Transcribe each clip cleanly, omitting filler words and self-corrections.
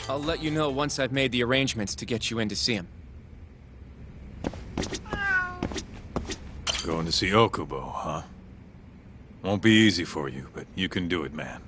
I'll let you know once I've made the arrangements to get you in to see him. Going to see Okubo, huh? Won't be easy for you, but you can do it, man.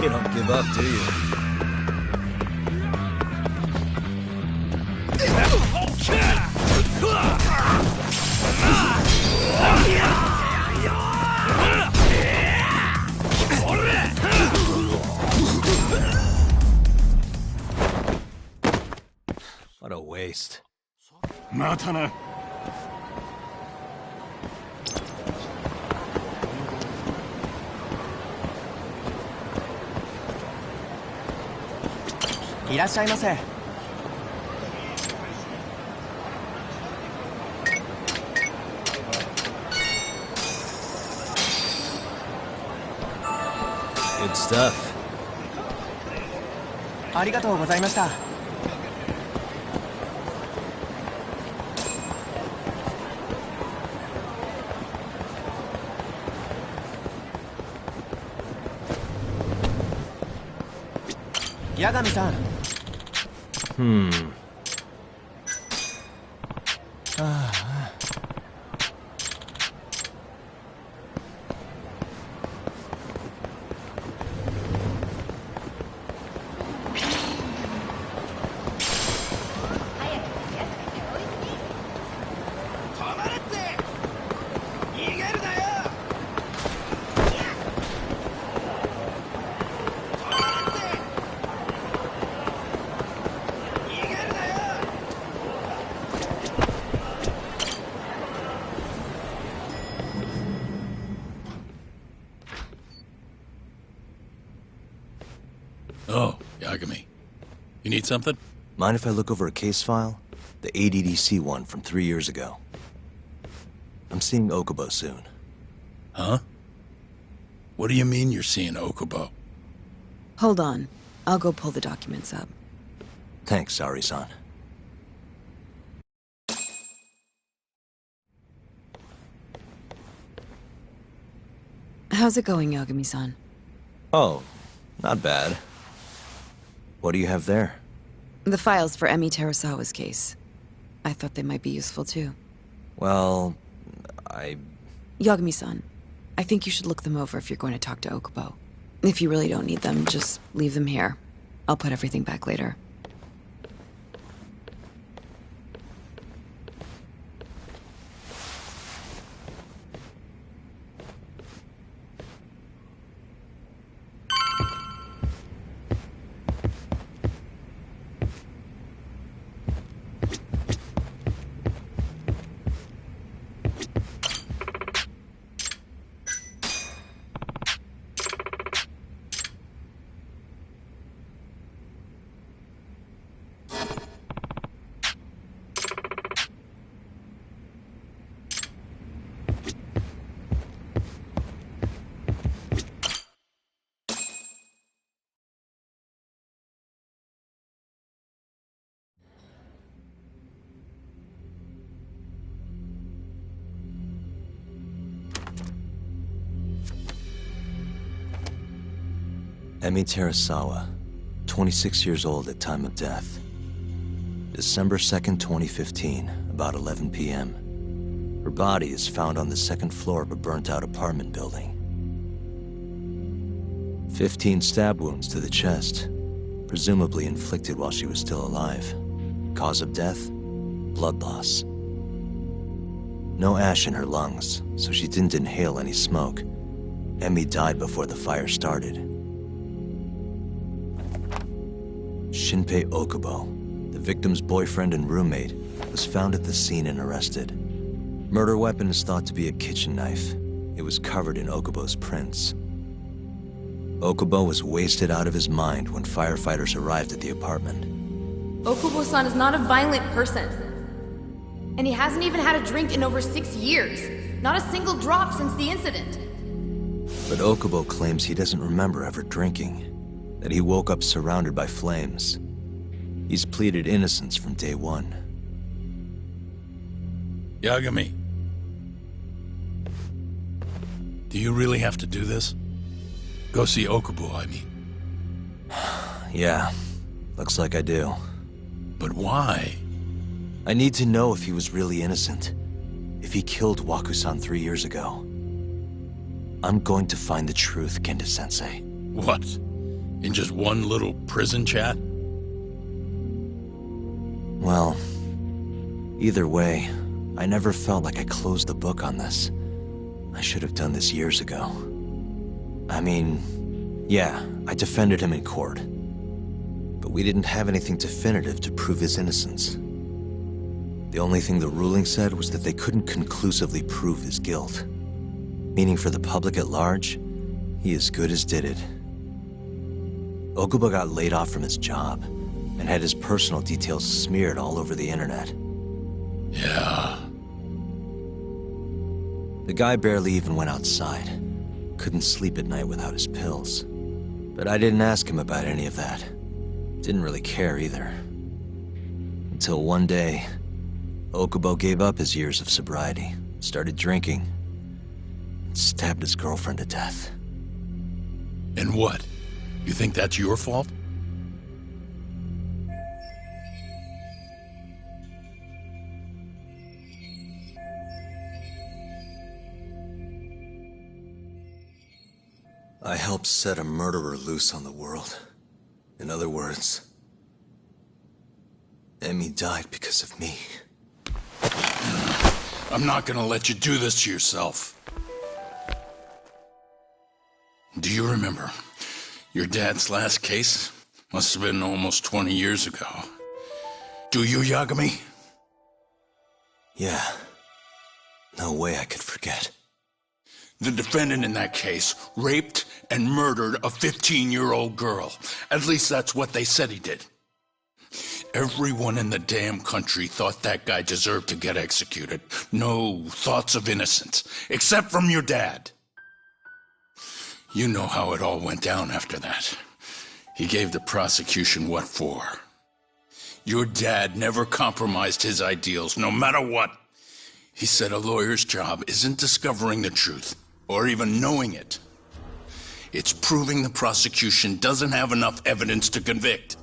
You don't give up, do you? What a waste. またな。いらっしゃいませ。Good stuff. ありがとうございました。八神さん。Oh, Yagami. You need something? Mind if I look over a case file? The ADDC one from 3 years ago. I'm seeing Okubo soon. Huh? What do you mean you're seeing Okubo? Hold on. I'll go pull the documents up. Thanks, Sari-san. How's it going, Yagami-san? Oh, not bad. What do you have there? The files for Emi Terasawa's case. I thought they might be useful too. Well, Yagami-san, I think you should look them over if you're going to talk to Okubo. If you really don't need them, just leave them here. I'll put everything back later. Emi Terasawa, 26 years old at time of death. December 2nd, 2015, about 11 p.m. Her body is found on the second floor of a burnt-out apartment building. 15 stab wounds to the chest, presumably inflicted while she was still alive. Cause of death? Blood loss. No ash in her lungs, so she didn't inhale any smoke. Emi died before the fire started. Shinpei Okubo, the victim's boyfriend and roommate, was found at the scene and arrested. Murder weapon is thought to be a kitchen knife. It was covered in Okubo's prints. Okubo was wasted out of his mind when firefighters arrived at the apartment. Okubo-san is not a violent person. And he hasn't even had a drink in over 6 years. Not a single drop since the incident. But Okubo claims he doesn't remember ever drinking, that he woke up surrounded by flames. He's pleaded innocence from day one. Yagami. Do you really have to do this? Go see Okubo, I mean. Yeah, looks like I do. But why? I need to know if he was really innocent. If he killed Waku-san 3 years ago. I'm going to find the truth, Kenta-sensei. What? In just one little prison chat? Well, either way, I never felt like I closed the book on this. I should have done this years ago. I mean, yeah, I defended him in court. But we didn't have anything definitive to prove his innocence. The only thing the ruling said was that they couldn't conclusively prove his guilt. Meaning for the public at large, he as good as did it. Okubo got laid off from his job, and had his personal details smeared all over the internet. Yeah. The guy barely even went outside. Couldn't sleep at night without his pills. But I didn't ask him about any of that. Didn't really care either. Until one day, Okubo gave up his years of sobriety, started drinking, and stabbed his girlfriend to death. And what? You think that's your fault? I helped set a murderer loose on the world. In other words, Emi died because of me. I'm not gonna let you do this to yourself. Do you remember? Your dad's last case must have been almost 20 years ago. Do you, Yagami? Yeah. No way I could forget. The defendant in that case raped and murdered a 15-year-old girl. At least that's what they said he did. Everyone in the damn country thought that guy deserved to get executed. No thoughts of innocence, except from your dad. You know how it all went down after that. He gave the prosecution what for. Your dad never compromised his ideals, no matter what. He said a lawyer's job isn't discovering the truth, or even knowing it. It's proving the prosecution doesn't have enough evidence to convict.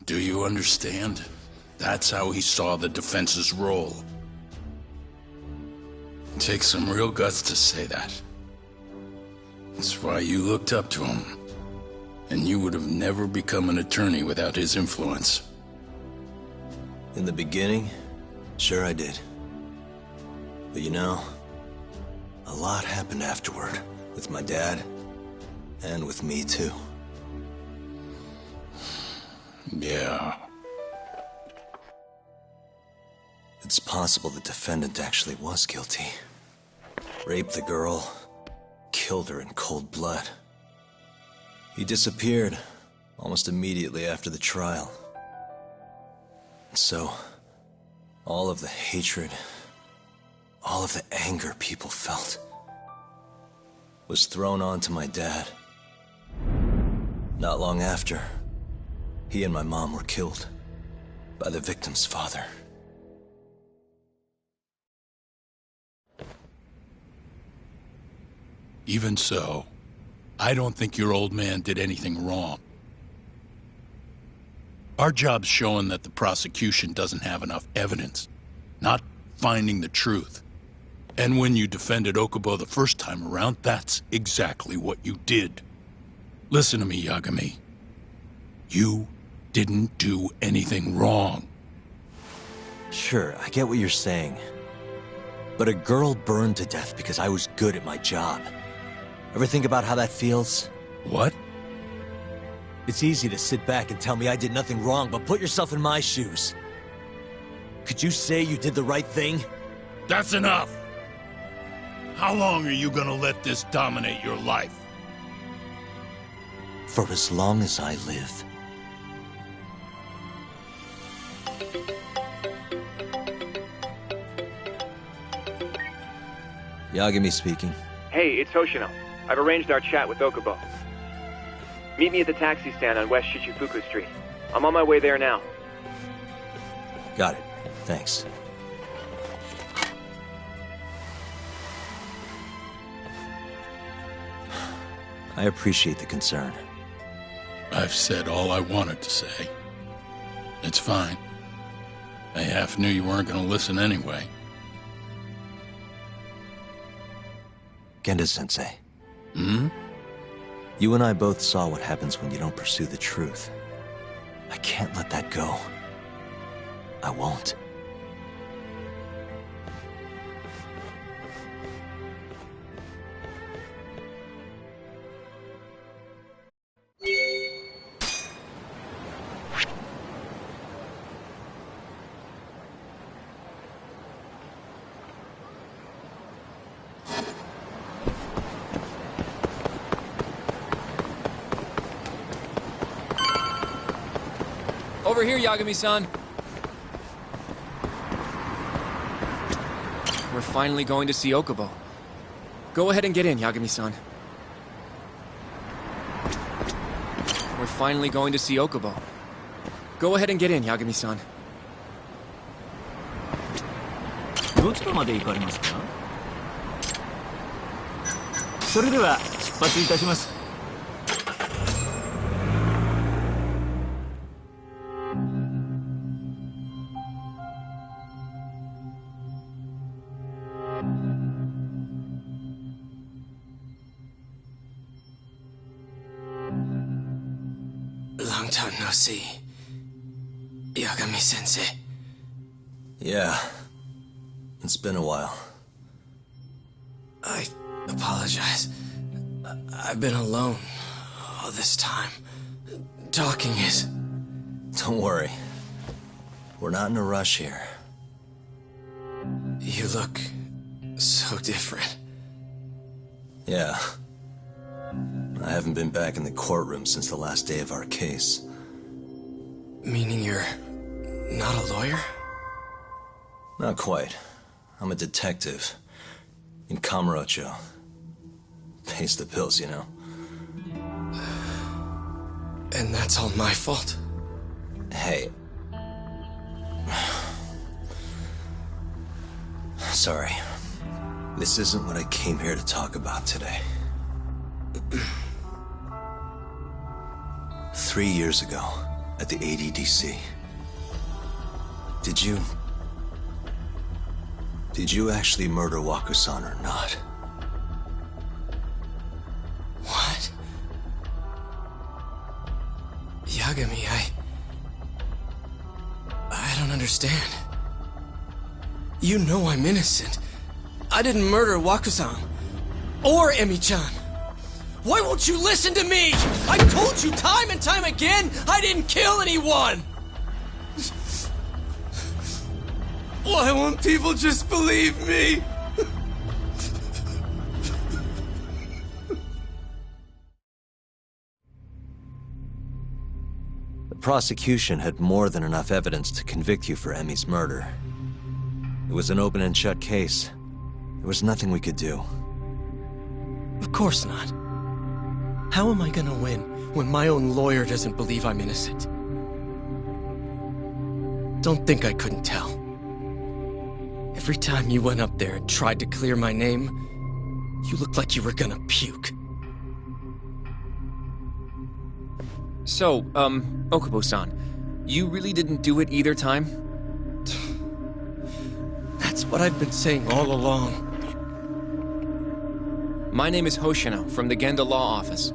Do you understand? That's how he saw the defense's role. It takes some real guts to say that. That's why you looked up to him. And you would have never become an attorney without his influence. In the beginning, sure I did. But you know, a lot happened afterward, with my dad, and with me too. Yeah. It's possible the defendant actually was guilty. Raped the girl, killed her in cold blood. He disappeared almost immediately after the trial. And so, all of the hatred, all of the anger people felt was thrown onto my dad. Not long after, he and my mom were killed by the victim's father. Even so, I don't think your old man did anything wrong. Our job's showing that the prosecution doesn't have enough evidence, not finding the truth. And when you defended Okubo the first time around, that's exactly what you did. Listen to me, Yagami. You didn't do anything wrong. Sure, I get what you're saying. But a girl burned to death because I was good at my job. Ever think about how that feels? What? It's easy to sit back and tell me I did nothing wrong, but put yourself in my shoes. Could you say you did the right thing? That's enough! How long are you gonna let this dominate your life? For as long as I live. Yagami speaking. Hey, it's Hoshino. I've arranged our chat with Okubo. Meet me at the taxi stand on West Shichifuku Street. I'm on my way there now. Got it. Thanks. I appreciate the concern. I've said all I wanted to say. It's fine. I half knew you weren't gonna listen anyway. Genda-sensei. Hmm? You and I both saw what happens when you don't pursue the truth. I can't let that go. I won't. Over here, Yagami-san. We're finally going to see Okubo. Go ahead and get in, Yagami-san. We're finally going to see Okubo. Go ahead and get in, Yagami-san. どちらまで行かれますか？それでは出発いたします。Long time no see. Yagami-sensei. Yeah. It's been a while. I apologize. I've been alone all this time. Talking is... Don't worry. We're not in a rush here. You look so different. Yeah. I haven't been back in the courtroom since the last day of our case. Meaning you're not a lawyer? Not quite. I'm a detective. In Kamurocho. Pays the bills, you know. And that's all my fault? Hey. Sorry. This isn't what I came here to talk about today. 3 years ago, at the ADDC. Did you actually murder Waku-san or not? What? Yagami, I don't understand. You know I'm innocent. I didn't murder Waku-san. Or Emi-chan. Why won't you listen to me? I told you time and time again I didn't kill anyone! Why won't people just believe me? The prosecution had more than enough evidence to convict you for Emi's murder. It was an open and shut case. There was nothing we could do. Of course not. How am I gonna win when my own lawyer doesn't believe I'm innocent? Don't think I couldn't tell. Every time you went up there and tried to clear my name, you looked like you were gonna puke. So, Okubo-san, you really didn't do it either time? That's what I've been saying all along. My name is Hoshino from the Genda Law Office.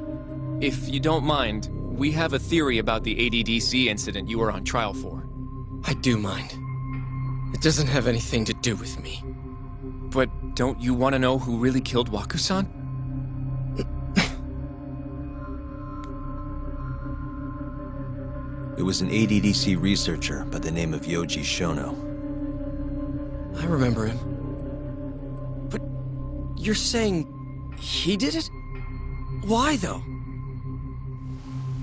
If you don't mind, we have a theory about the ADDC incident you were on trial for. I do mind. It doesn't have anything to do with me. But don't you want to know who really killed Waku-san? It was an ADDC researcher by the name of Yoji Shono. I remember him. But you're saying he did it? Why, though?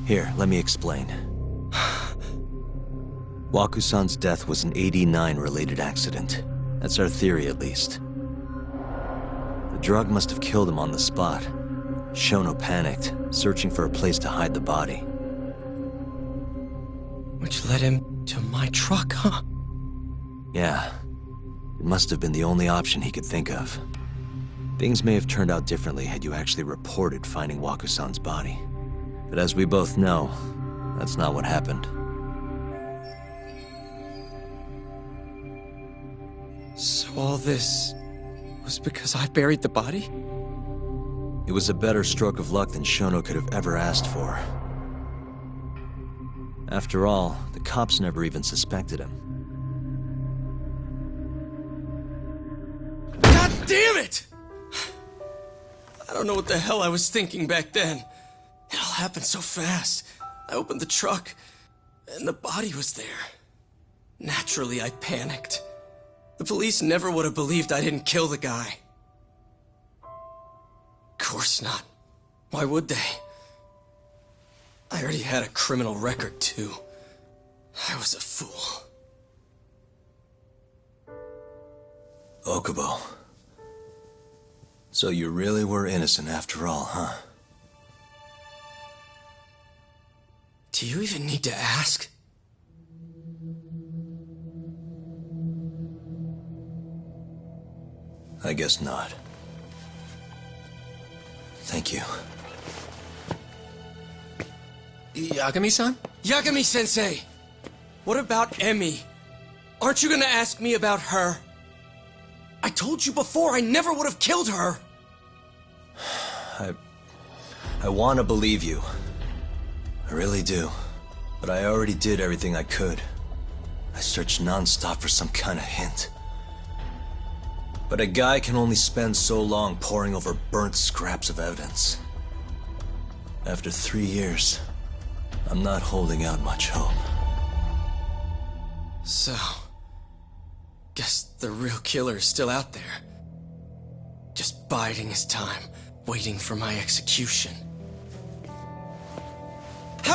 Here, let me explain. Waku-san's death was an 89-related accident. That's our theory, at least. The drug must have killed him on the spot. Shono panicked, searching for a place to hide the body. Which led him to my truck, huh? Yeah. It must have been the only option he could think of. Things may have turned out differently had you actually reported finding Waku-san's body. But as we both know, that's not what happened. So all this was because I buried the body? It was a better stroke of luck than Shono could have ever asked for. After all, the cops never even suspected him. God damn it! I don't know what the hell I was thinking back then. It all happened so fast. I opened the truck, and the body was there. Naturally, I panicked. The police never would have believed I didn't kill the guy. Of course not. Why would they? I already had a criminal record, too. I was a fool. Okubo. So you really were innocent after all, huh? Do you even need to ask? I guess not. Thank you. Yagami-san? Yagami-sensei! What about Emi? Aren't you gonna ask me about her? I told you before I never would have killed her! I want to believe you. I really do. But I already did everything I could. I searched non-stop for some kind of hint. But a guy can only spend so long poring over burnt scraps of evidence. After 3 years, I'm not holding out much hope. So, guess the real killer is still out there. Just biding his time, waiting for my execution.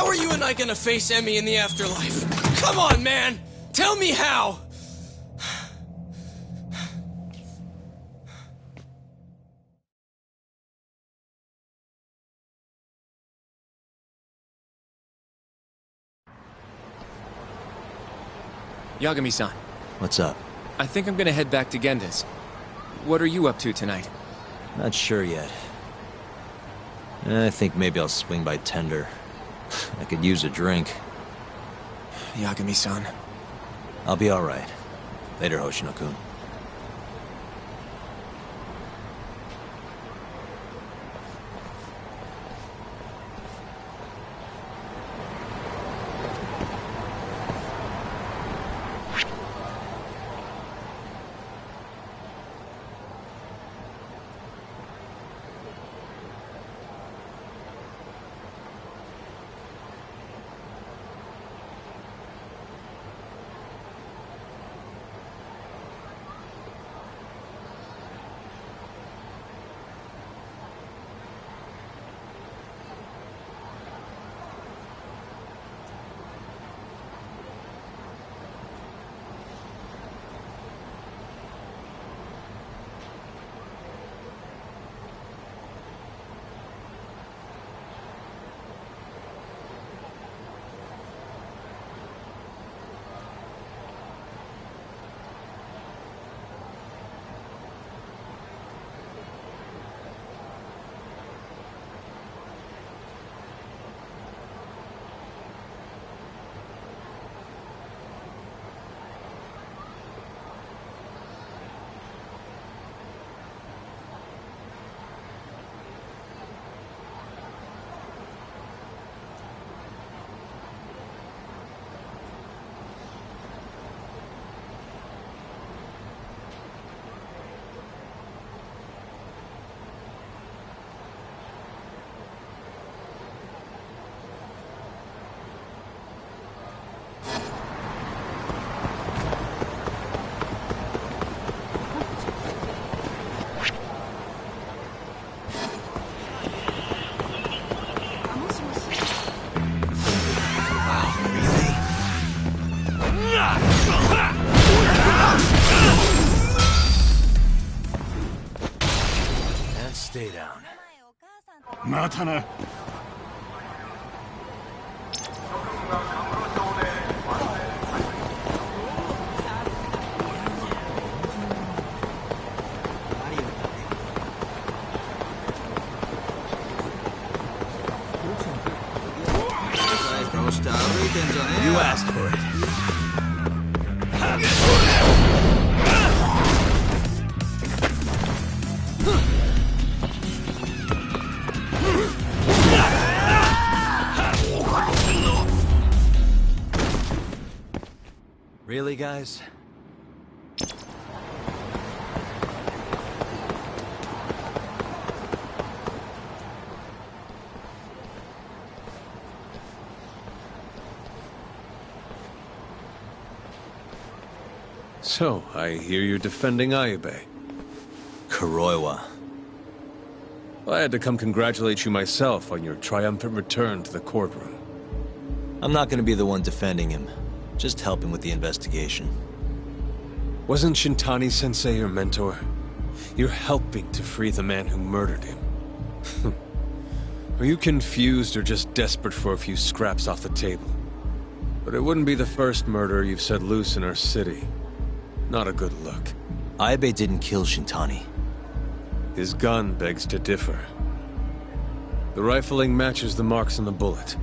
How are you and I gonna face Emmy in the afterlife? Come on, man! Tell me how! Yagami-san, What's up? I think I'm gonna head back to Genda's. What are you up to tonight? Not sure yet. I think maybe I'll swing by Tender. I could use a drink. Yagami-san. I'll be alright. Later, Hoshino-kun. Stay down. またな。You asked for it. Really, guys? So, I hear you're defending Ayube. Kuroiwa. I had to come congratulate you myself on your triumphant return to the courtroom. I'm not gonna be the one defending him. Just help him with the investigation. Wasn't Shintani-sensei your mentor? You're helping to free the man who murdered him. Are you confused or just desperate for a few scraps off the table? But it wouldn't be the first murder you've set loose in our city. Not a good look. Ayube didn't kill Shintani. His gun begs to differ. The rifling matches the marks on the bullet.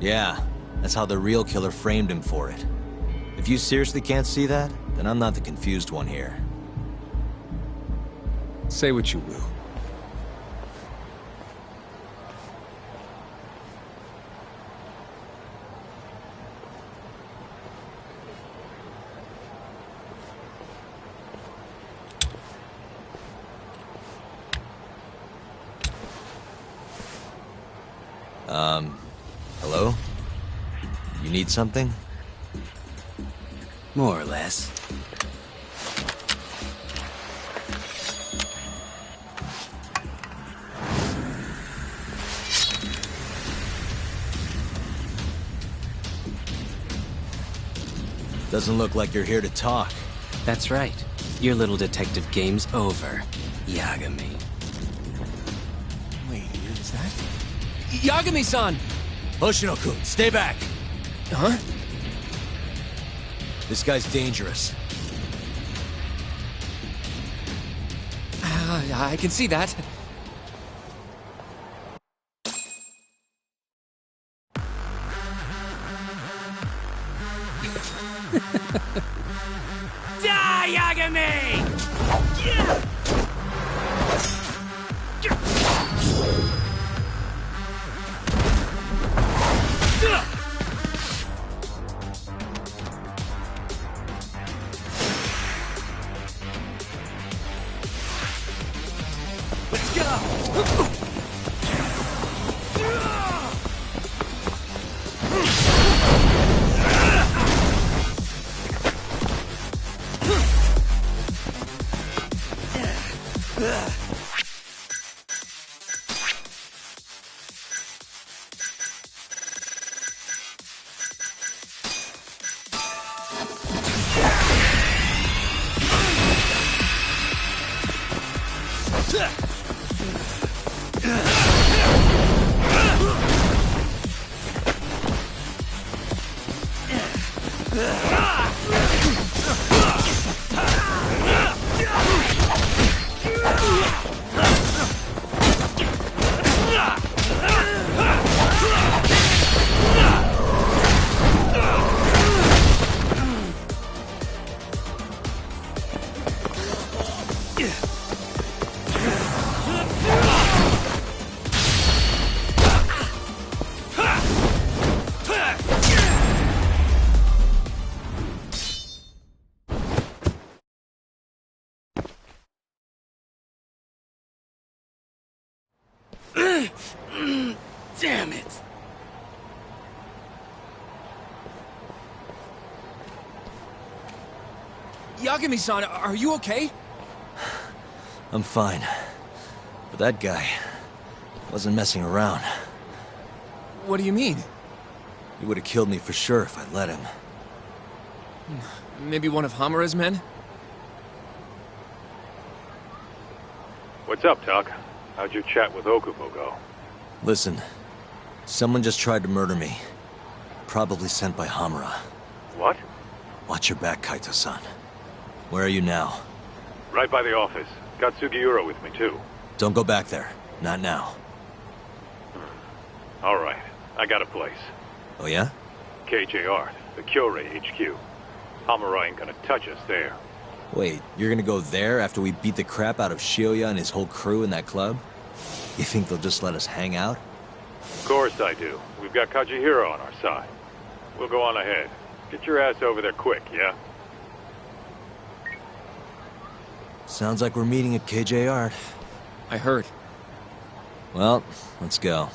Yeah, that's how the real killer framed him for it. If you seriously can't see that, then I'm not the confused one here. Say what you will. Hello? You need something? More or less. Doesn't look like you're here to talk. That's right. Your little detective game's over, Yagami. Wait, is that... Yagami-san! Hoshino-kun, stay back! Huh? This guy's dangerous. I can see that. Die, Yagami! Let's go! Damn it! Yagami-san, are you okay? I'm fine. But that guy wasn't messing around. What do you mean? He would have killed me for sure if I'd let him. Maybe one of Hamura's men? What's up, Tuck? How'd your chat with Okubo go? Listen, someone just tried to murder me. Probably sent by Hamura. What? Watch your back, Kaito-san. Where are you now? Right by the office. Got Sugiura with me, too. Don't go back there. Not now. All right. I got a place. Oh yeah? KJ Art, the Kyorei HQ. Hamura ain't gonna touch us there. Wait, you're gonna go there after we beat the crap out of Shioya and his whole crew in that club? You think they'll just let us hang out? Of course I do. We've got Kajihiro on our side. We'll go on ahead. Get your ass over there quick, yeah? Sounds like we're meeting at KJ Art. I heard. Well, let's go.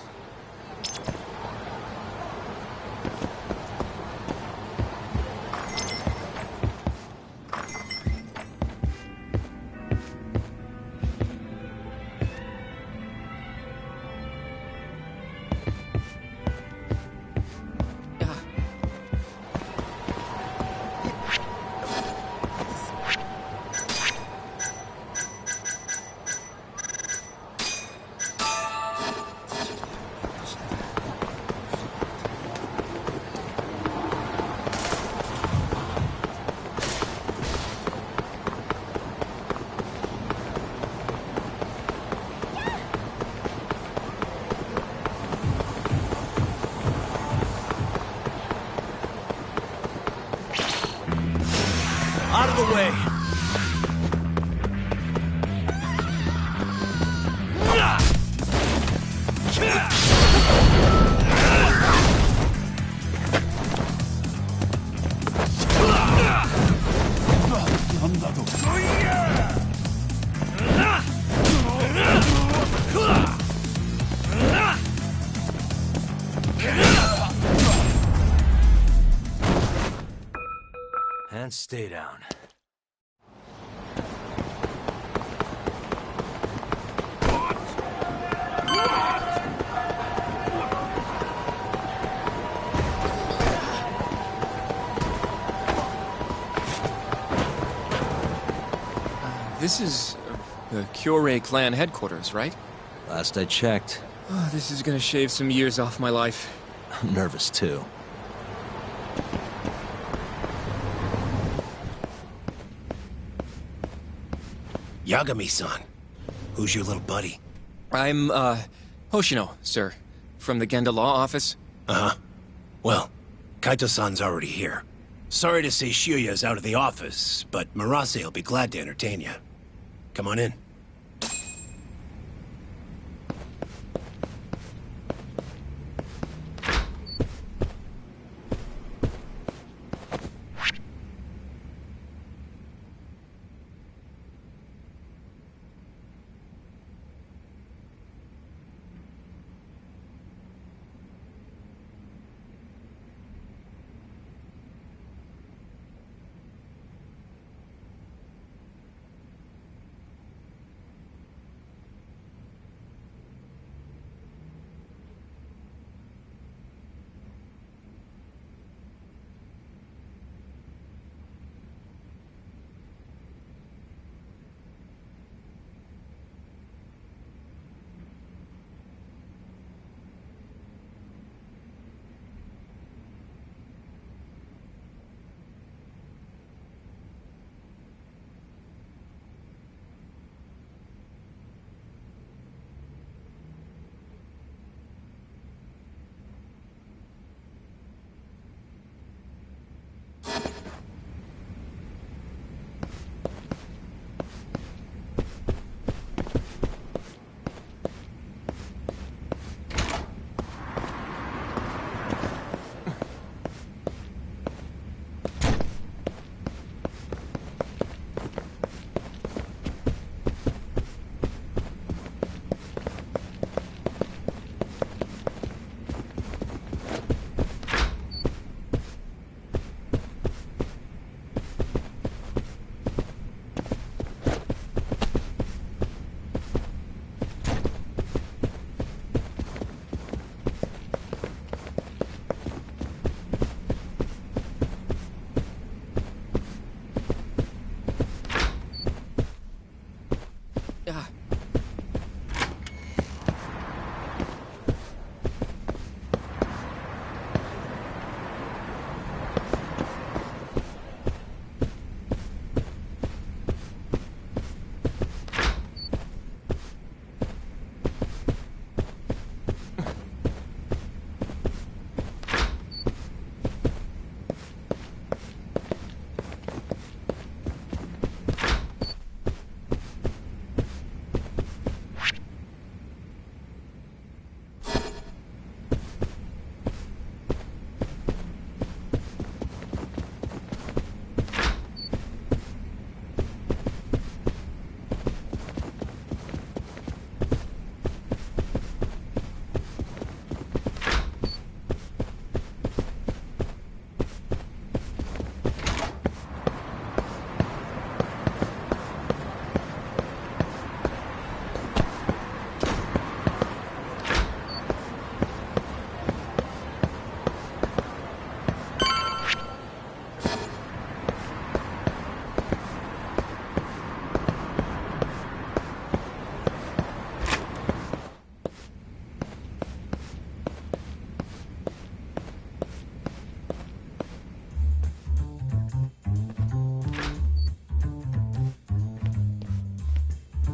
Out of the way! And stay down. This is the Kyorei clan headquarters, right? Last I checked. Oh, this is gonna shave some years off my life. I'm nervous too. Yagami-san. Who's your little buddy? I'm, Hoshino, sir. From the Genda Law Office. Uh-huh. Well, Kaito-san's already here. Sorry to say Shiuya's out of the office, but Murase will be glad to entertain you. Come on in.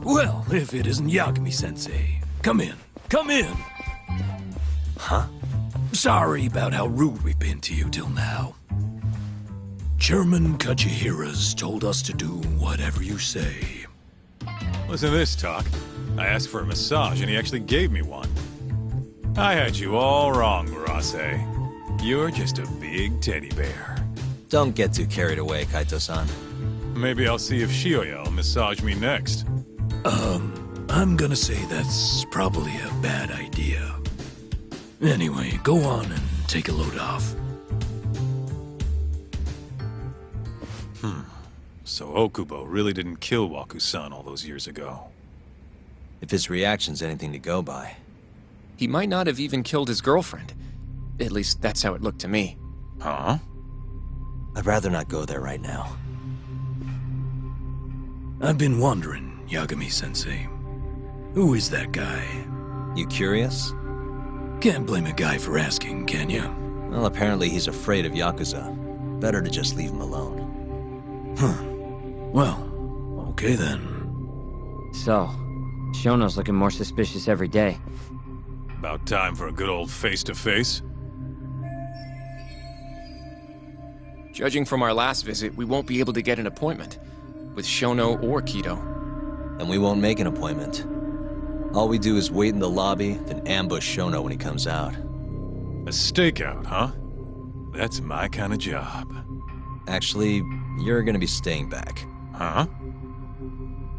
Well, if it isn't Yagami-sensei. Come in. Come in! Huh? Sorry about how rude we've been to you till now. Chairman Kajihira's told us to do whatever you say. Listen to this, Talk. I asked for a massage and he actually gave me one. I had you all wrong, Murase. You're just a big teddy bear. Don't get too carried away, Kaito-san. Maybe I'll see if Shiuya will massage me next. I'm gonna say that's probably a bad idea. Anyway, go on and take a load off. So Okubo really didn't kill Waku-san all those years ago. If his reaction's anything to go by. He might not have even killed his girlfriend. At least that's how it looked to me. Huh? I'd rather not go there right now. I've been wondering, Yagami-sensei. Who is that guy? You curious? Can't blame a guy for asking, can you? Well, apparently he's afraid of Yakuza. Better to just leave him alone. Well, okay then. So, Shono's looking more suspicious every day. About time for a good old face-to-face. Judging from our last visit, we won't be able to get an appointment with Shono or Kido. And we won't make an appointment. All we do is wait in the lobby, then ambush Shono when he comes out. A stakeout, huh? That's my kind of job. Actually, you're gonna be staying back. Huh?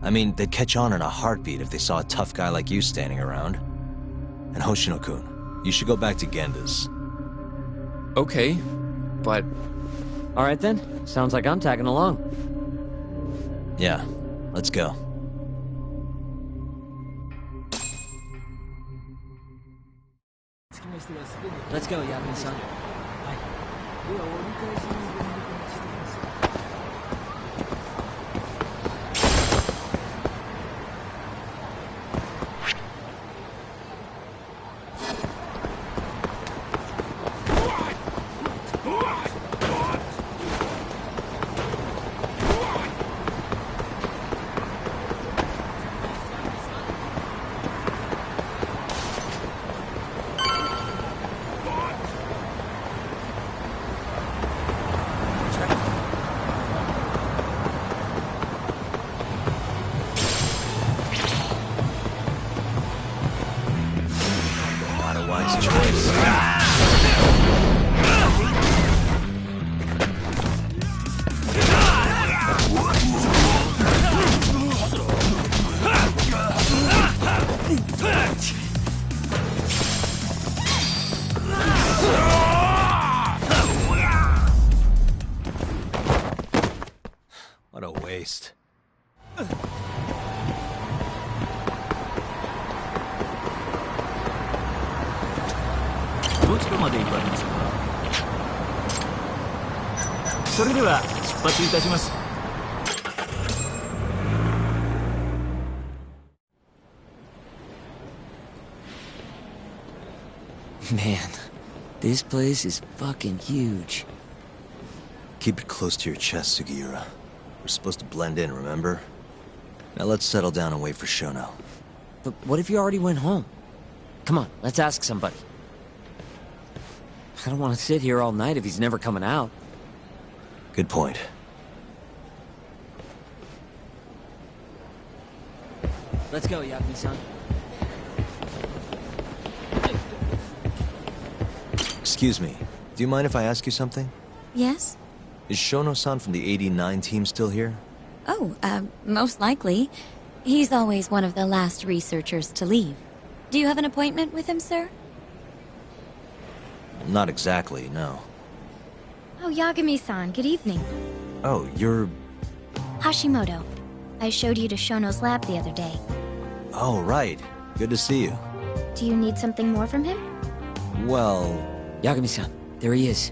I mean, they'd catch on in a heartbeat if they saw a tough guy like you standing around. And Hoshino-kun, you should go back to Genda's. Okay, but... Alright then, sounds like I'm tagging along. Yeah, let's go. Let's go, Yagami-san. What a waste. どちらまで行かれますか？それでは出発いたします。 Man, this place is fucking huge. Keep it close to your chest, Sugiura. We're supposed to blend in, remember? Now let's settle down and wait for Shono. But what if you already went home? Come on, let's ask somebody. I don't want to sit here all night if he's never coming out. Good point. Let's go, Yagami-san. Excuse me, do you mind if I ask you something? Yes? Is Shono-san from the 89 team still here? Oh, most likely. He's always one of the last researchers to leave. Do you have an appointment with him, sir? Not exactly, no. Oh, Yagami-san, good evening. Oh, you're... Hashimoto. I showed you to Shono's lab the other day. Oh, right. Good to see you. Do you need something more from him? Well... Yagami-san, there he is.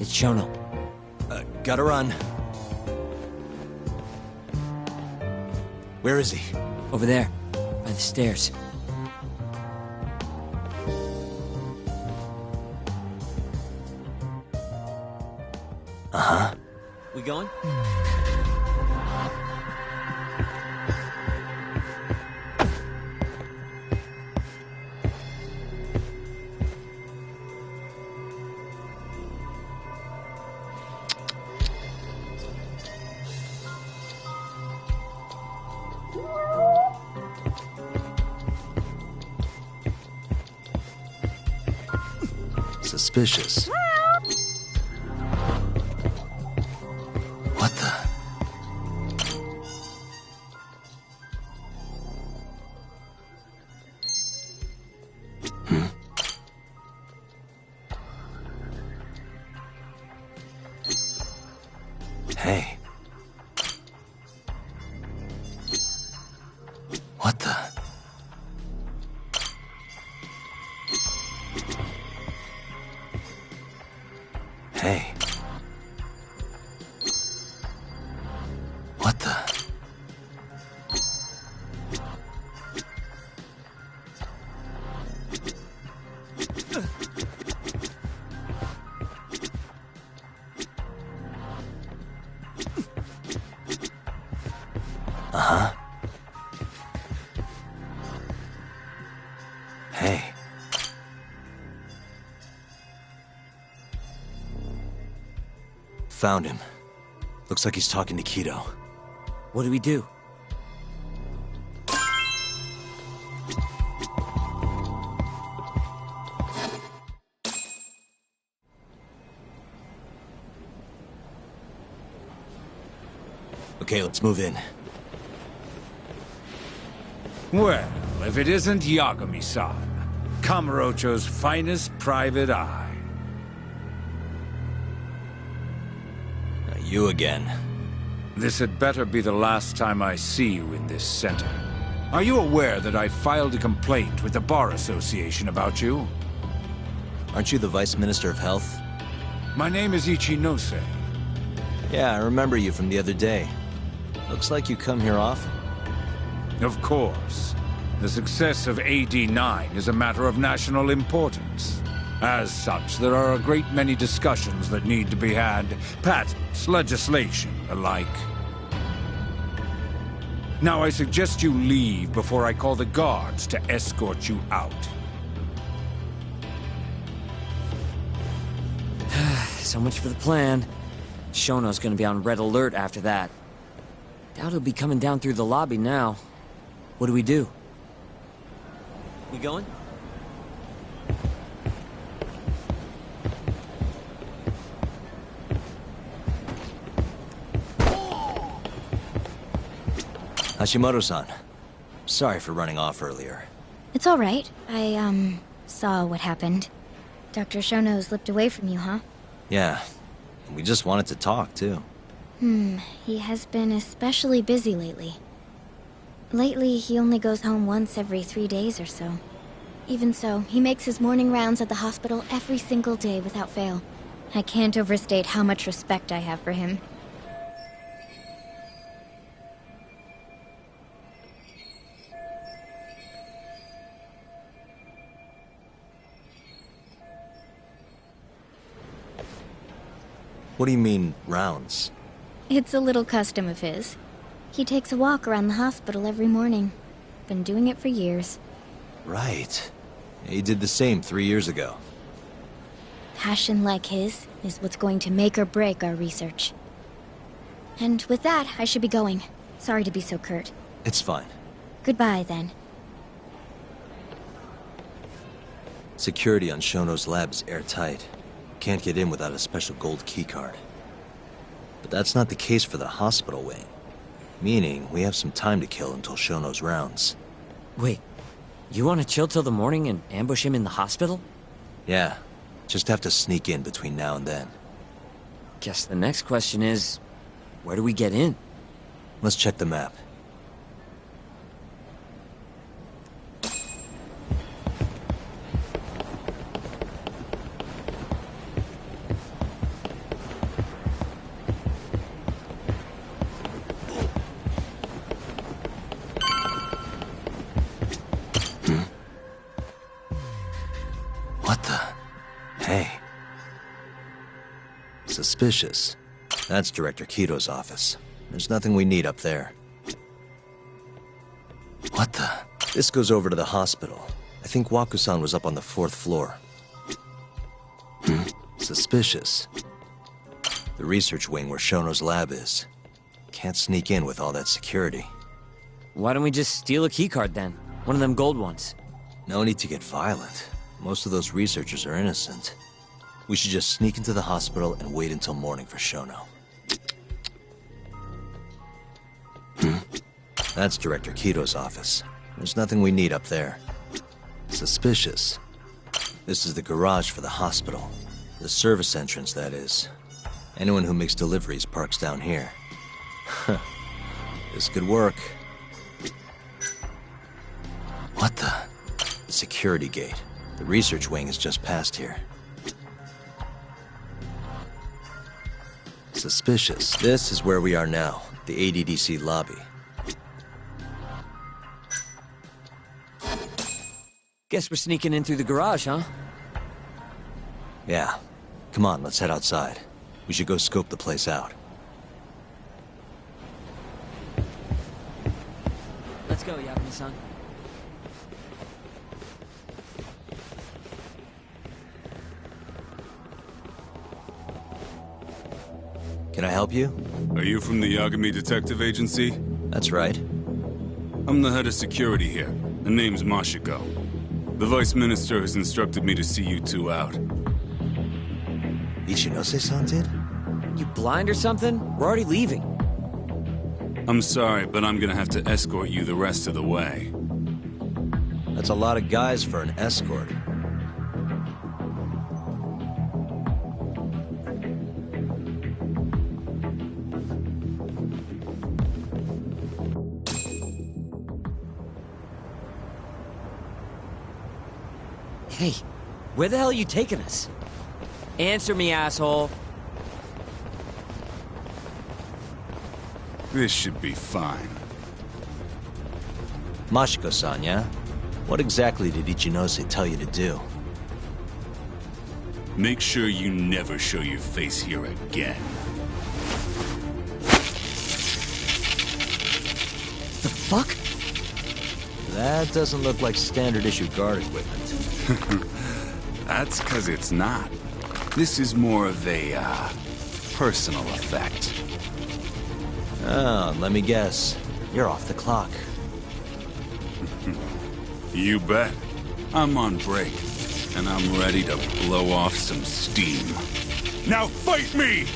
It's Shono. Gotta run. Where is he? Over there, by the stairs. Uh-huh. We going? Suspicious. What the? Hey. What the? Hey. Found him. Looks like he's talking to Kido. What do we do? Okay, let's move in. Well, if it isn't Yagami-san, Kamurocho's finest private eye. You again. This had better be the last time I see you in this center. Are you aware that I filed a complaint with the Bar Association about you? Aren't you the Vice Minister of Health? My name is Ichinose. Yeah, I remember you from the other day. Looks like you come here often. Of course. The success of AD-9 is a matter of national importance. As such, there are a great many discussions that need to be had, patents, legislation, alike. Now I suggest you leave before I call the guards to escort you out. So much for the plan. Shono's gonna be on red alert after that. Doubt he'll be coming down through the lobby now. What do we do? We going? Hashimoto-san. Sorry for running off earlier. It's all right. I, saw what happened. Dr. Shono slipped away from you, huh? Yeah. And we just wanted to talk, too. He has been especially busy lately. Lately, he only goes home once every 3 days or so. Even so, he makes his morning rounds at the hospital every single day without fail. I can't overstate how much respect I have for him. What do you mean, rounds? It's a little custom of his. He takes a walk around the hospital every morning. Been doing it for years. Right. He did the same 3 years ago. Passion like his is what's going to make or break our research. And with that, I should be going. Sorry to be so curt. It's fine. Goodbye, then. Security on Shono's lab is airtight. Can't get in without a special gold keycard. But that's not the case for the hospital wing. Meaning, we have some time to kill until Shono's rounds. Wait, you want to chill till the morning and ambush him in the hospital? Yeah, just have to sneak in between now and then. Guess the next question is, where do we get in? Let's check the map. What the? Hey. Suspicious. That's Director Kido's office. There's nothing we need up there. What the? This goes over to the hospital. I think Waku-san was up on the 4th floor. Suspicious. The research wing where Shono's lab is. Can't sneak in with all that security. Why don't we just steal a keycard then? One of them gold ones. No need to get violent. Most of those researchers are innocent. We should just sneak into the hospital and wait until morning for Shono. That's Director Kido's office. There's nothing we need up there. Suspicious. This is the garage for the hospital. The service entrance, that is. Anyone who makes deliveries parks down here. This could work. What the? The security gate. The research wing is just past here. Suspicious. This is where we are now, the ADDC lobby. Guess we're sneaking in through the garage, huh? Yeah. Come on, let's head outside. We should go scope the place out. Let's go, Yagami-san. Can I help you? Are you from the Yagami Detective Agency? That's right. I'm the head of security here. The name's Mashiko. The Vice Minister has instructed me to see you two out. Ichinose-san did? You blind or something? We're already leaving. I'm sorry, but I'm gonna have to escort you the rest of the way. That's a lot of guys for an escort. Hey, where the hell are you taking us? Answer me, asshole. This should be fine. Mashiko-san, yeah? What exactly did Ichinose tell you to do? Make sure you never show your face here again. The fuck? That doesn't look like standard issue guard equipment. That's 'cause it's not. This is more of a, personal effect. Oh, let me guess. You're off the clock. You bet. I'm on break, and I'm ready to blow off some steam. Now fight me!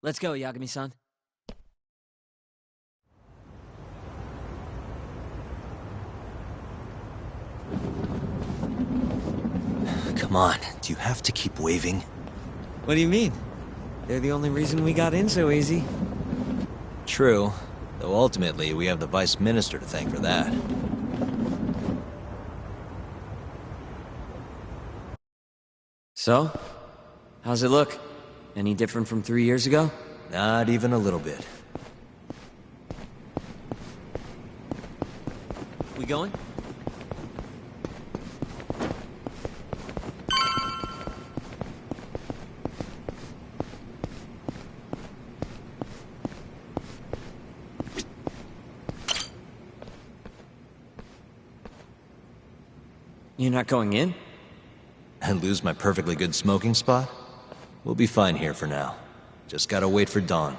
Let's go, Yagami-san. Come on, do you have to keep waving? What do you mean? They're the only reason we got in so easy. True, though ultimately we have the Vice Minister to thank for that. So? How's it look? Any different from 3 years ago? Not even a little bit. We going? You're not going in? And lose my perfectly good smoking spot? We'll be fine here for now. Just gotta wait for dawn.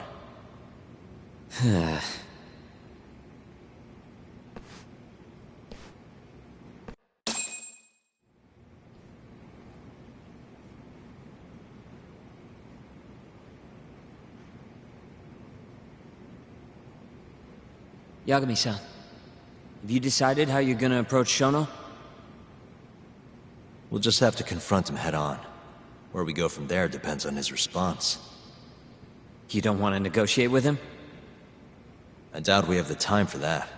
Yagami-san, have you decided how you're gonna approach Shono? We'll just have to confront him head on. Where we go from there depends on his response. You don't want to negotiate with him? I doubt we have the time for that.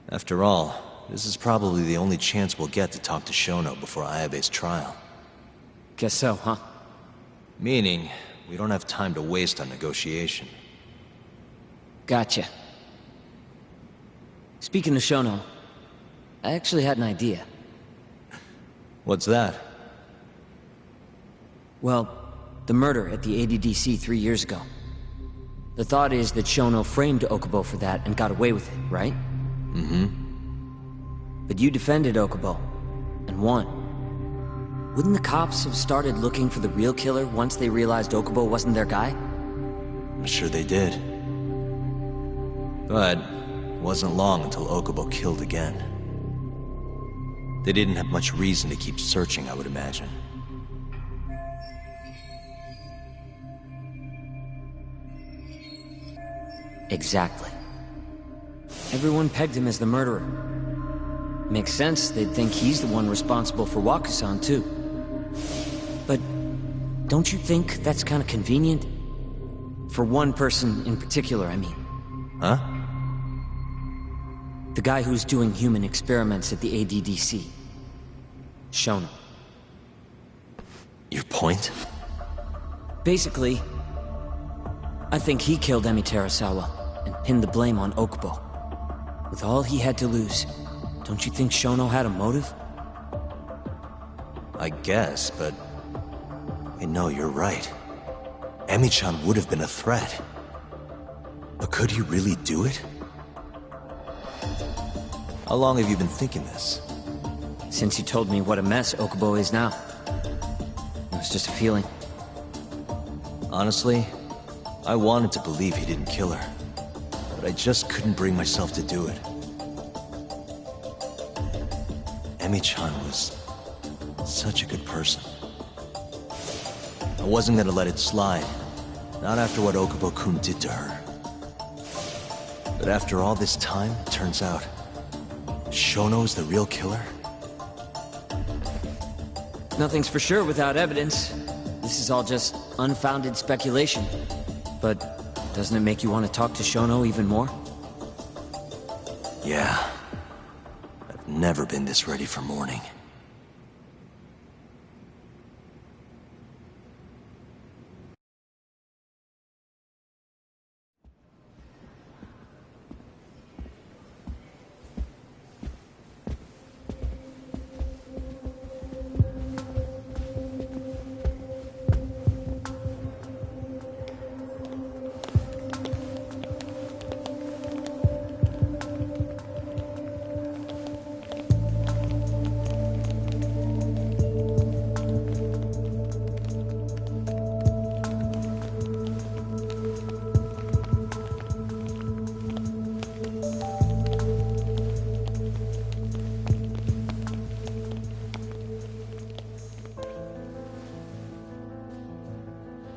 After all, this is probably the only chance we'll get to talk to Shono before Ayabe's trial. Guess so, huh? Meaning, we don't have time to waste on negotiation. Gotcha. Speaking of Shono, I actually had an idea. What's that? Well, the murder at the ADDC 3 years ago. The thought is that Shono framed Okubo for that and got away with it, right? Mm-hmm. But you defended Okubo, and won. Wouldn't the cops have started looking for the real killer once they realized Okubo wasn't their guy? I'm sure they did. But it wasn't long until Okubo killed again. They didn't have much reason to keep searching, I would imagine. Exactly. Everyone pegged him as the murderer. Makes sense, they'd think he's the one responsible for Wakusan, too. But don't you think that's kind of convenient? For one person in particular, I mean. Huh? The guy who's doing human experiments at the ADDC. Shono. Your point? Basically, I think he killed Emi Terasawa and pinned the blame on Okubo. With all he had to lose, don't you think Shono had a motive? I guess, but... Hey, no, you're right. Emi-chan would have been a threat. But could he really do it? How long have you been thinking this? Since you told me what a mess Okubo is now. It was just a feeling. Honestly, I wanted to believe he didn't kill her. But I just couldn't bring myself to do it. Emi-chan was such a good person. I wasn't gonna let it slide. Not after what Okubo-kun did to her. But after all this time, it turns out Shono's the real killer? Nothing's for sure without evidence. This is all just unfounded speculation. But doesn't it make you want to talk to Shono even more? Yeah. I've never been this ready for morning.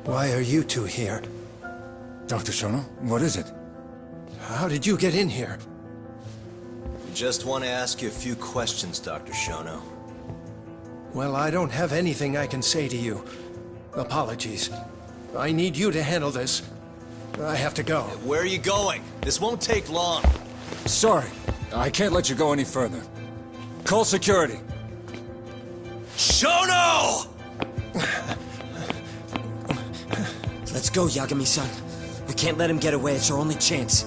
Why are you two here? Dr. Shono, what is it? How did you get in here? We just want to ask you a few questions, Dr. Shono. Well, I don't have anything I can say to you. Apologies. I need you to handle this. I have to go. Where are you going? This won't take long. Sorry, I can't let you go any further. Call security. Shono! Let's go, Yagami-san. We can't let him get away, it's our only chance.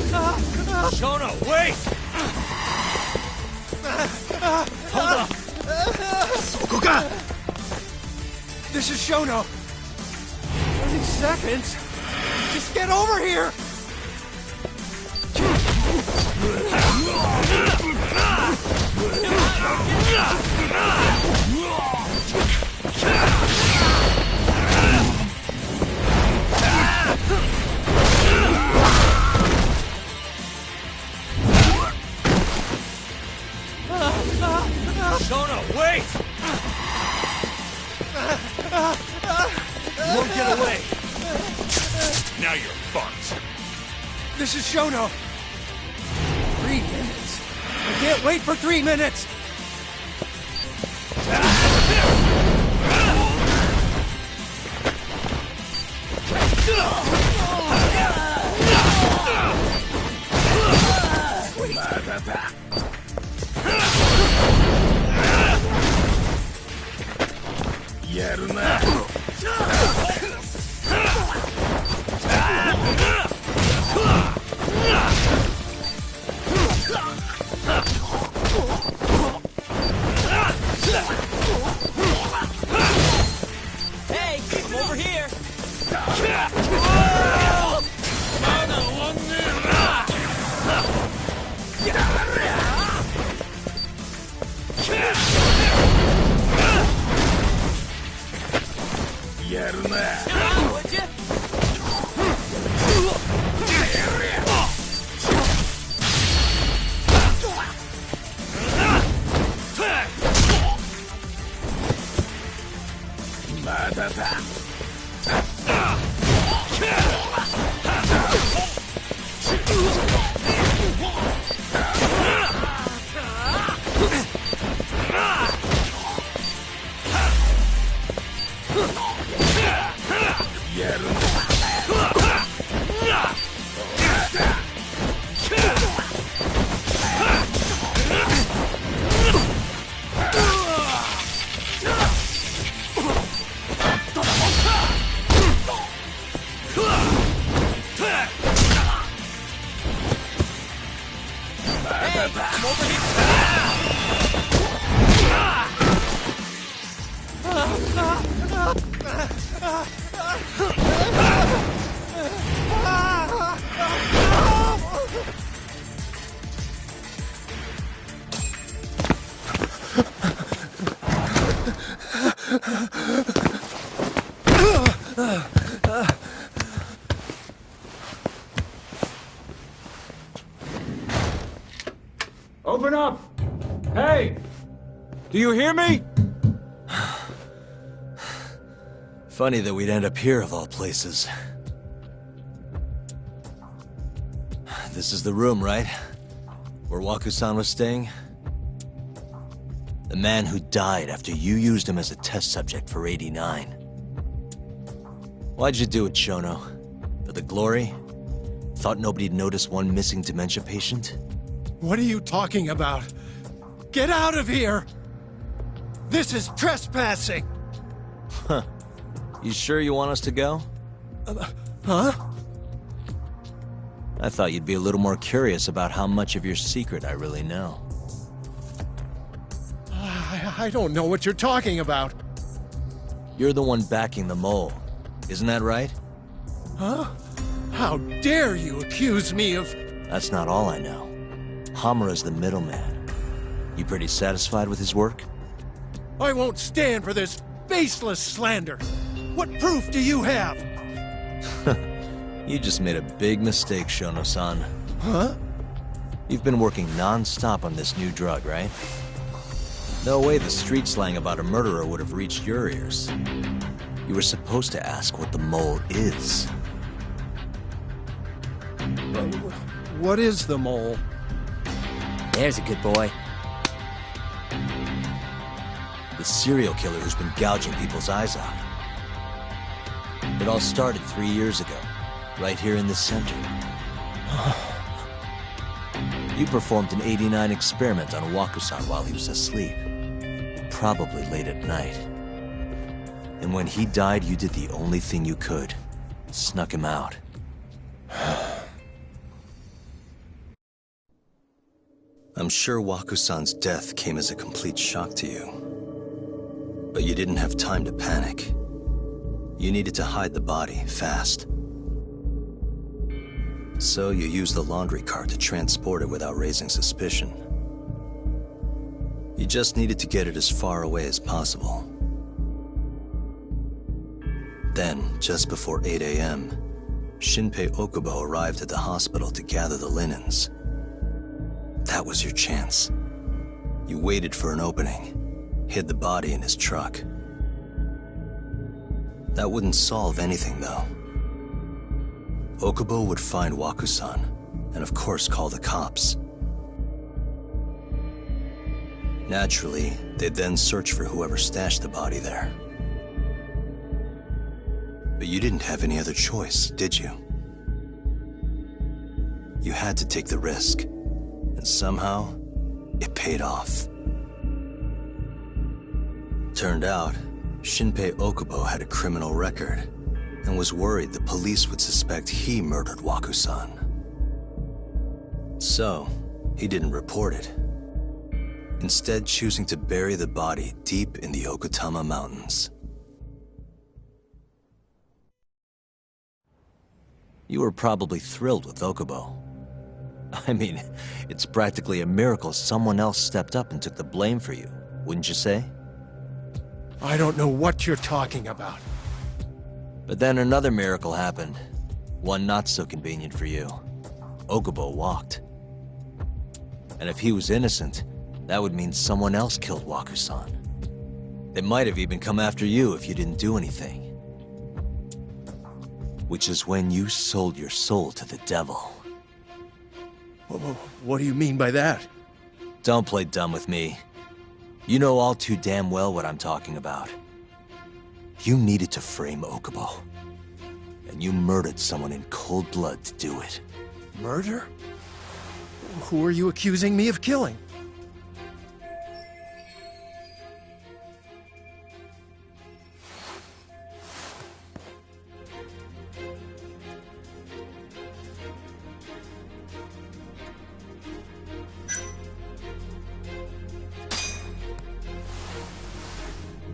Shono, wait! Hold up! Sokoka! This is Shono. 30 seconds. Just get over here. Shono, wait! You won't get away. Now you're fucked. This is Shono. 3 minutes. I can't wait for 3 minutes. Hey, come over here! Would you? Hey, come over here! Open up! Hey! Do you hear me? Funny that we'd end up here of all places. This is the room, right? Where Waku-san was staying? The man who died after you used him as a test subject for 89. Why'd you do it, Shono? For the glory? Thought nobody'd notice one missing dementia patient? What are you talking about? Get out of here! This is trespassing! Huh. You sure you want us to go? Huh? I thought you'd be a little more curious about how much of your secret I really know. I don't know what you're talking about. You're the one backing the mole, isn't that right? Huh? How dare you accuse me of... That's not all I know. Hamura's the middleman. You pretty satisfied with his work? I won't stand for this baseless slander. What proof do you have? You just made a big mistake, Shono-san. Huh? You've been working non-stop on this new drug, right? No way the street slang about a murderer would have reached your ears. You were supposed to ask what the mole is. What is the mole? There's a good boy. The serial killer who's been gouging people's eyes out. It all started 3 years ago, right here in this center. You performed an 89 experiment on Waku-san while he was asleep. Probably late at night. And when he died, you did the only thing you could. Snuck him out. I'm sure Waku-san's death came as a complete shock to you. But you didn't have time to panic. You needed to hide the body fast. So you used the laundry cart to transport it without raising suspicion. You just needed to get it as far away as possible. Then, just before 8 a.m., Shinpei Okubo arrived at the hospital to gather the linens. That was your chance. You waited for an opening, hid the body in his truck. That wouldn't solve anything, though. Okubo would find Waku-san, and of course call the cops. Naturally, they'd then search for whoever stashed the body there. But you didn't have any other choice, did you? You had to take the risk, and somehow, it paid off. Turned out, Shinpei Okubo had a criminal record, and was worried the police would suspect he murdered Waku-san. So, he didn't report it, instead choosing to bury the body deep in the Okutama Mountains. You were probably thrilled with Okubo. I mean, it's practically a miracle someone else stepped up and took the blame for you, wouldn't you say? I don't know what you're talking about. But then another miracle happened. One not so convenient for you. Okubo walked. And if he was innocent, that would mean someone else killed Waku-san. They might have even come after you if you didn't do anything. Which is when you sold your soul to the devil. What do you mean by that? Don't play dumb with me. You know all too damn well what I'm talking about. You needed to frame Okubo. And you murdered someone in cold blood to do it. Murder? Who are you accusing me of killing?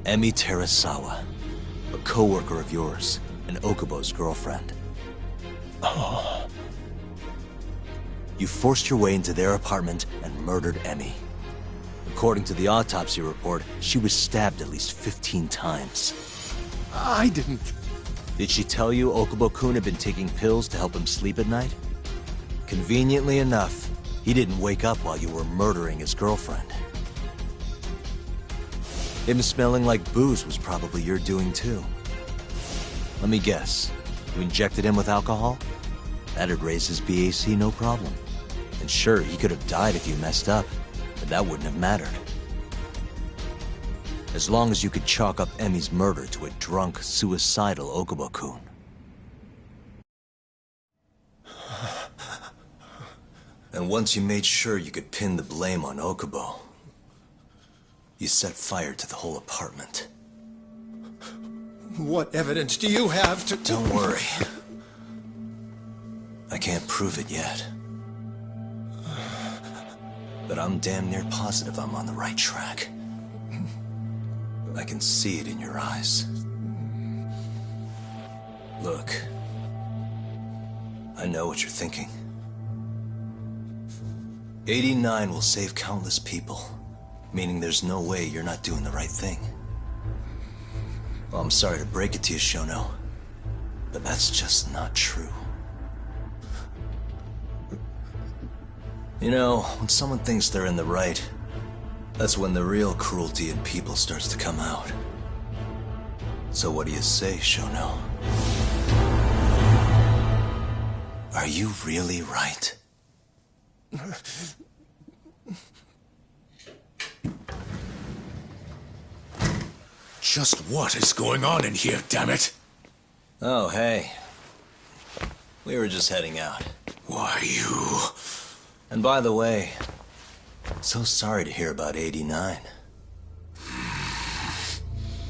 Emi Terasawa, a co-worker of yours, and Okubo's girlfriend. Oh. You forced your way into their apartment and murdered Emi. According to the autopsy report, she was stabbed at least 15 times. I didn't... Did she tell you Okubo-kun had been taking pills to help him sleep at night? Conveniently enough, he didn't wake up while you were murdering his girlfriend. Him smelling like booze was probably your doing too. Let me guess, you injected him with alcohol? That'd raise his BAC no problem. And sure, he could have died if you messed up, but that wouldn't have mattered. As long as you could chalk up Emi's murder to a drunk, suicidal Okubo-kun. And once you made sure you could pin the blame on Okubo, you set fire to the whole apartment. What evidence do you have to... Don't worry. I can't prove it yet. But I'm damn near positive I'm on the right track. I can see it in your eyes. Look, I know what you're thinking. 89 will save countless people, meaning there's no way you're not doing the right thing. Well, I'm sorry to break it to you, Shono, but that's just not true. You know, when someone thinks they're in the right, that's when the real cruelty in people starts to come out. So what do you say, Shono? Are you really right? Just what is going on in here, damn it? Oh, hey. We were just heading out. Why, you... And by the way, so sorry to hear about 89.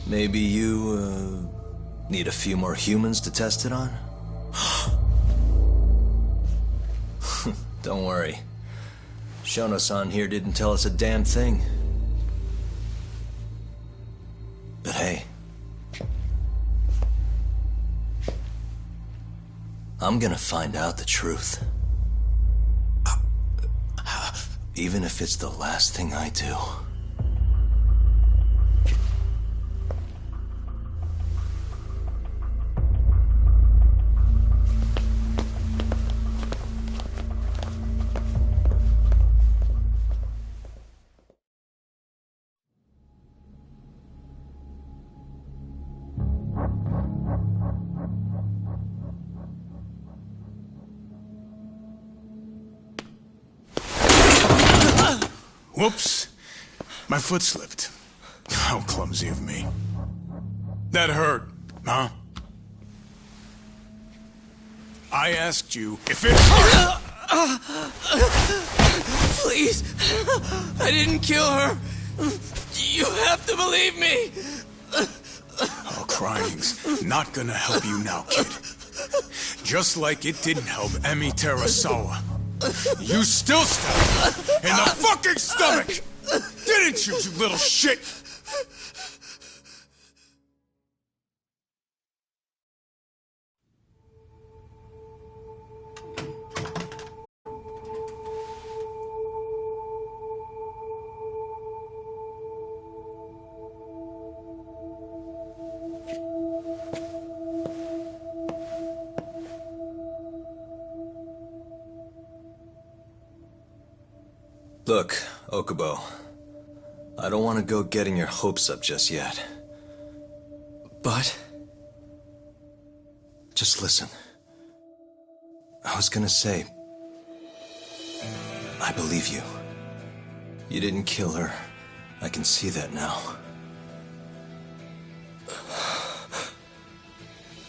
Maybe you, need a few more humans to test it on? Don't worry. Shono-san here didn't tell us a damn thing. But hey, I'm gonna find out the truth. Even if it's the last thing I do. Whoops. My foot slipped. How clumsy of me. That hurt, huh? I asked you if it hurt! Please! I didn't kill her! You have to believe me! Oh, crying's not gonna help you now, kid. Just like it didn't help Emi Terasawa. You still stabbed her in the fucking stomach! Didn't you, you little shit? Look, Okubo, I don't want to go getting your hopes up just yet. But? Just listen. I was gonna say, I believe you. You didn't kill her. I can see that now.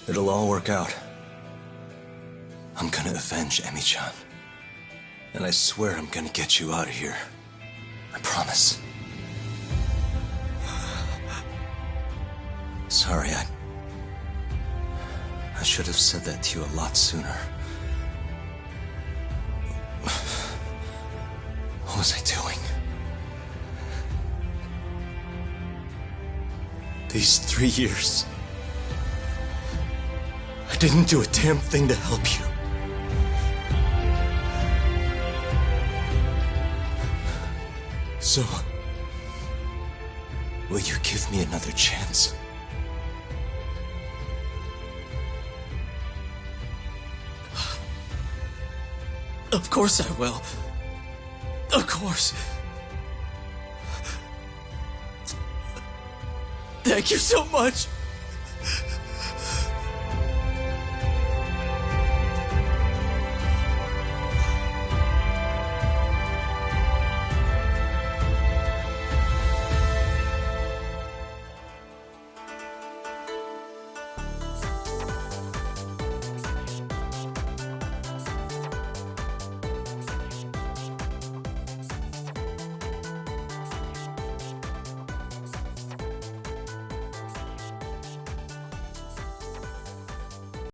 It'll all work out. I'm gonna avenge Emi-chan. And I swear I'm gonna get you out of here. I promise. Sorry, I should have said that to you a lot sooner. What was I doing? These 3 years, I didn't do a damn thing to help you. So, will you give me another chance? Of course I will. Of course. Thank you so much.